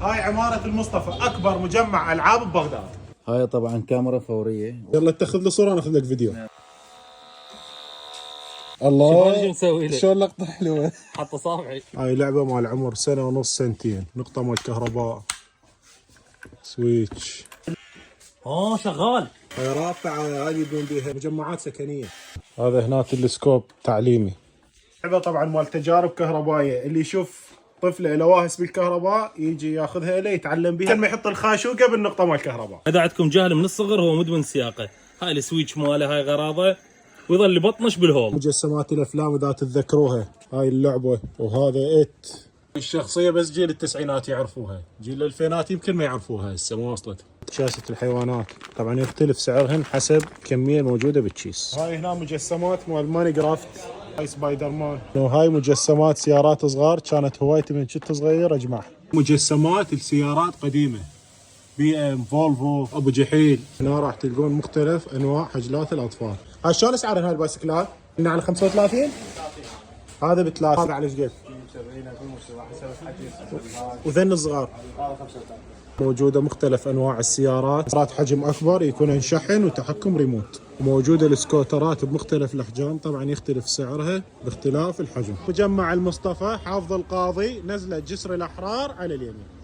هاي عمارة المصطفى، أكبر مجمع ألعاب ببغداد. هاي طبعا كاميرا فورية. يلا اتخذ له صورة ناخذ لك فيديو. الله الله، شو مسوي له؟ شلون لقطة حلوة. حط صابعي. هاي لعبة مال عمر سنة ونص سنتين، نقطة مال كهرباء، سويتش. شغال. هاي رافعة، هاي يبون بيها مجمعات سكنية. هذا هنا تلسكوب تعليمي. لعبة طبعا مال تجارب كهربائية، اللي يشوف طفله له واهس بالكهرباء يجي ياخذها له يتعلم بها، لما يحط الخاشوقة بالنقطة مال الكهرباء. اذا عندكم جاهل من الصغر هو مدمن سياقه، هاي السويتش ماله هاي غراضه ويظل يبطنش بالهول. مجسمات الافلام اذا تتذكروها، هاي اللعبة، وهذا ات. الشخصية بس جيل التسعينات يعرفوها، جيل الالفينات يمكن ما يعرفوها، هسه ما وصلت. شاشة الحيوانات، طبعا يختلف سعرهن حسب الكمية الموجودة بالكيس. هاي هنا مجسمات مال ماينكرافت، هاي سبايدر مان، وهاي مجسمات سيارات صغار، كانت هوايتي من كنت صغير اجمعها. مجسمات السيارات قديمة، بي ام، فولفو، ابو جحيل. هنا راح تلقون مختلف انواع حجلات الاطفال. هاي شلون اسعار هاي البايسكلات؟ هنا على 35؟ هذا بثلاثة. هذا على ايش قد؟ 70 حسب الحجم. وذن الصغار؟ هذا 35. موجودة مختلف انواع السيارات، سيارات حجم اكبر يكون شحن وتحكم ريموت. موجودة السكوترات بمختلف الاحجام، طبعا يختلف سعرها باختلاف الحجم. مجمع المصطفى حافظ القاضي، نزلة جسر الاحرار على اليمين.